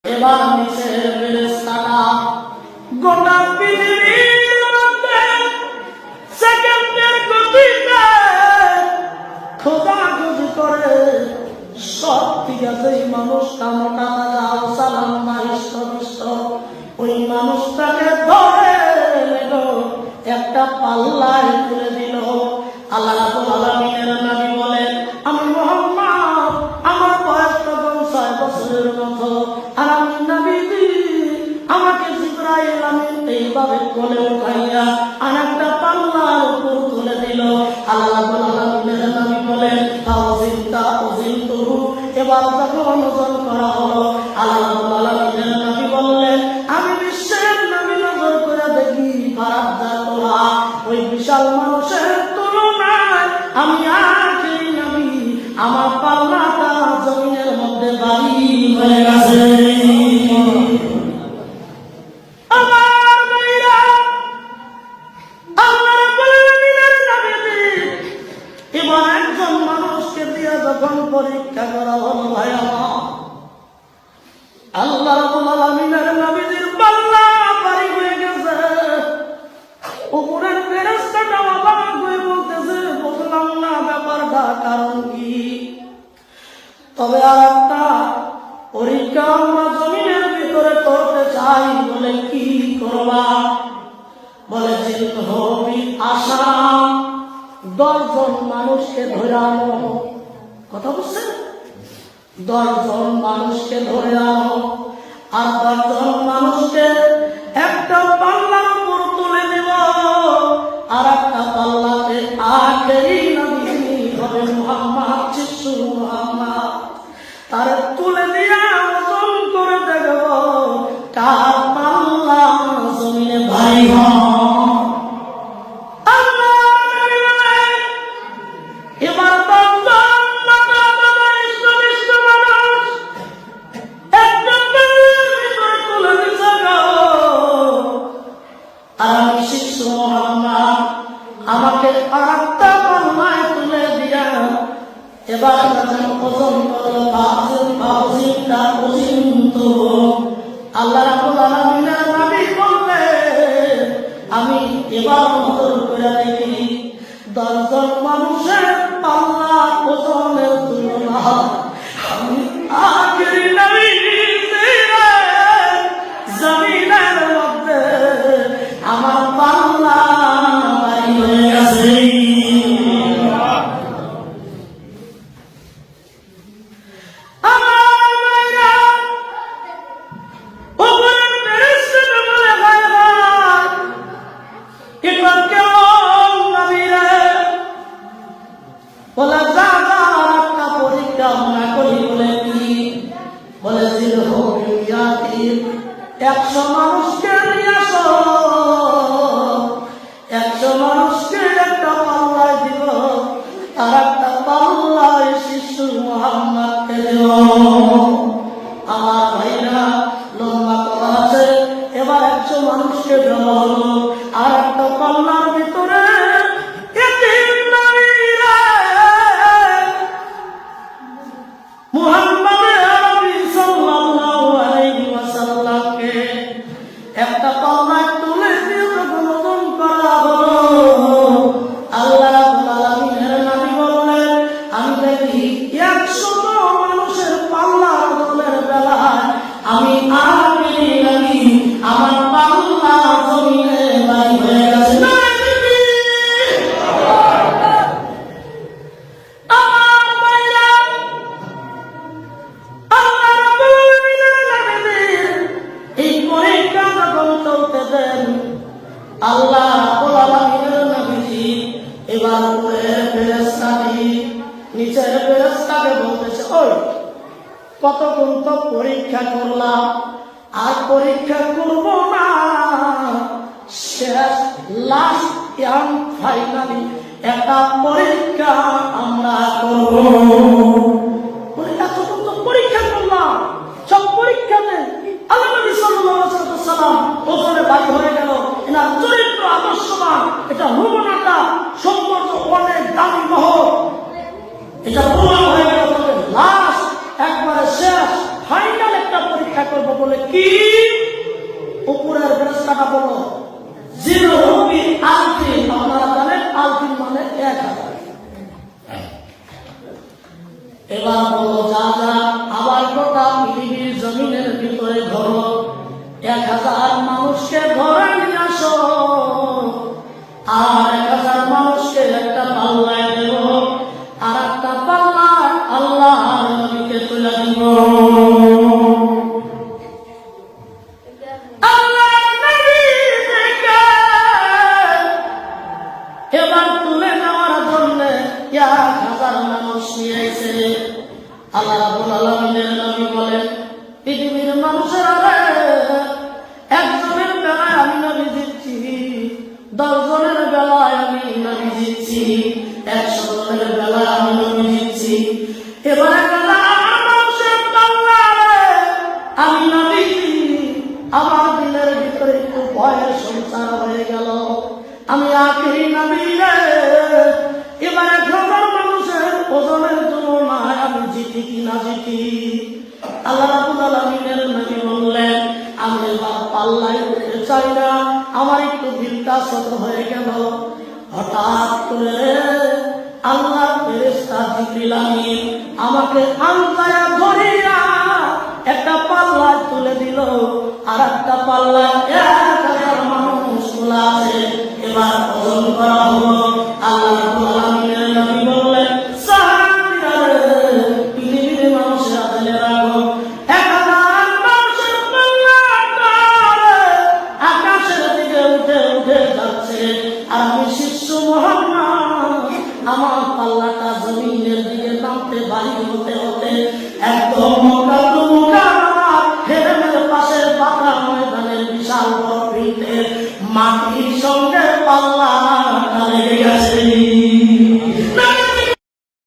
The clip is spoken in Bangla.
এবার নিচের ফেরেশতারা গোটা পৃথিবীর মধ্যে সেকেন্ডের গতিতে খোঁজাখুঁজি করে সব ঠিক আছে এই মানুষটা মোটা তাজা সালাম না হৃষ্ট ওই মানুষটাকে ধরে একটা পাল্লায় তুলে দিল। আল্লাহ রাব্বুল আলামিনের নবী বলেন, আমি মুহাম্মদ, আমার বয়স তখন 6 বছরের মতো, আর আমি নবীজি, আমাকে জিবরাইল আমিন এইভাবে কোলে উঠাইয়া আর একটা পাল্লার উপর তুলে দিল। আল্লাহ রাব্বুল আলামিনের নবী বলেন, এবার যখন ওজন করা হলো, আল্লাহ রাব্বুল আলামিনের নবী বললেন, আমি বিশ্বের নবী নজর করে দেখি ফারাজ্জাতুহা, ওই বিশাল মানুষের তুলনায় আমি আখেরি নবী, আমার পাল্লাটা জমিনের মধ্যে ভারী হয়ে গেছে। আমার ভাইরা, আল্লাহ রাব্বুল আলামিনের নবী এবার একজন মানুষকে দিয়ে যখন পরীক্ষা করা হলো, ভাই আমার, আল্লাহ রাব্বুল আলামিনের নবীর পাল্লা ভারী হয়ে গেছে। উপরের ফেরেশতাটা অবাক হয়ে বলতেছে, বুঝলাম না ব্যাপারটা কারণ কি। তবে আর একটা পরীক্ষা আমরা জমিনের ভিতরে করতে চাই। বলে কি করবা? বলে চিন্তা হবি আশা 10 জন মানুষকে ধরে আনো। কথা বুঝছেন? 10 জন মানুষকে ধরে আনো, আর 10 জন মানুষকে একটা পাল্লার উপর তুলে দেব, আর একটা পাল্লাতে আখেরি নবী হবে মুহাম্মদ, শিশু মুহাম্মদ, তার তুলে দিয়া ওজন করে দেখব কার পাল্লা জমিনে ভারী হয়। এবার আমাকে আরেকটা পাল্লায় তুলে দিয়া এবার ওজন করলো আল্লাহ রাব্বুল আলামিনের নবী বললেন, আমি এবার ওজন করে দেখি 10 জন মানুষের পাল্লা ওজনের তুলনা আমি আখেরি নবী জমিনের মধ্যে আমার পাল্লা ভারী হয়ে গেছে। একশো মানুষকে নিয়ে আসো, 100 মানুষকে একটা পাল্লায় দিব, আর একটা পাল্লায় শিশু মুহাম্মদকে দিব। আমার ভাইরা, লম্বা কথা আছে। এবার 100 মানুষকে দেওয়া হলো, আর একটা পাল্লার ভিতরে একটা পাল্লায় তুলে দিয়ে যখন ওজন করা হলো, আল্লাহ রাব্বুল আলামিনের নবী বললেন, আমি দেখি 100 মানুষের পাল্লা ওজনের বেলায় আমি আখেরি নবী, আমার পাল্লা জমিনে ভারী হয়ে গেছে। আল্লাহ রাব্বুল আলামিনের নবীজি এবার উপরের ফেরেশতাটি নিচের ফেরেশতাকে বলতেছে, ওই কতক্ষণ তো পরীক্ষা করলাম, আর পরীক্ষা করব না, শেষ লাস্ট এন্ড ফাইনালি একটা পরীক্ষা আমরা করব। এতক্ষণ তো পরীক্ষা করলাম, সব পরীক্ষা নেই। আল্লাহ নবী সাল্লাল্লাহু আলাইহি ওয়াসাল্লাম ওজনে ভারী হয়ে গেল, এনার চরিত্র আদর্শবান, এটা নমুনাটা সম্পর্ক অনেক দামি মহৎ, এটা প্রমাণ হয়ে গেল। তবে লাস্ট একবারে শেষ ফাইনাল একটা পরীক্ষা করবো। বলে কি? উপরের ফেরেশতাটা বলো জিরুবি আলফিন, আপনারা জানেন আলফিন মানে 1000। এবার বলো যা যা আবার গোটা পৃথিবীর জমিনের ভিতরে ধরো 1000 মানুষকে ধরে নিয়ে আসো, আর 1000 মানুষকে একটা পাল্লায় দেব, আর একটা পাল্লায় আল্লাহর নবীকে তুলে দিব। এবার তুলে নেওয়ার জন্য 1000 মানুষ নিয়ে এসে আল্লাহ রাব্বুল আলামিনের নবী বলেন, পৃথিবীর মানুষেরা একজনের বেলায় আমি নবী দিচ্ছি, 10 জনের বেলায় আমি নবী দিচ্ছি, 100 জনের বেলায় আমি নবী দিচ্ছি। এবার মানুষের পাল্লায় আমি নবী, আমার দিলের ভিতরে একটু ভয়ের সঞ্চার হয়ে গেল, আমি আখেরি নবী রে। এবার 1000 মানুষের ওজনের তুলনায় আমি জিতি কি না জিতি? আল্লাহ রাব্বুল আলামিনের নবী বললেন, আমি এবার পাল্লায় উঠতে চাই না, আমার একটু দিলটা ছোট হয়ে গেল। হঠাৎ করে আল্লাহর ফেরেশতা জিবরিল আমিন আমাকে আল্লাহ ধরিয়া একটা পাল্লায় তুলে দিল, আর একটা পাল্লায় 1000 মানুষ তোলা আছে। এবার ওজন করা হলো। আল্লাহ রাব্বুল আলামিনের নবী বললেন, সাহাবীরা পৃথিবীর মানুষেরা জেনে রাখো, 1000 মানুষের পাল্লাটা আকাশের দিকে উঠে উঠে যাচ্ছে, আর আমি শিষ্য মুহাম্মদ আমার পাল্লাটা জমিনের দিকে নামতে বাড়ি হতে হতে একদম হেরেমের পাশের পাকা ময়দানের বিশাল বড় ফিল্ডে মাটির সঙ্গে পাল্লাটা লেগে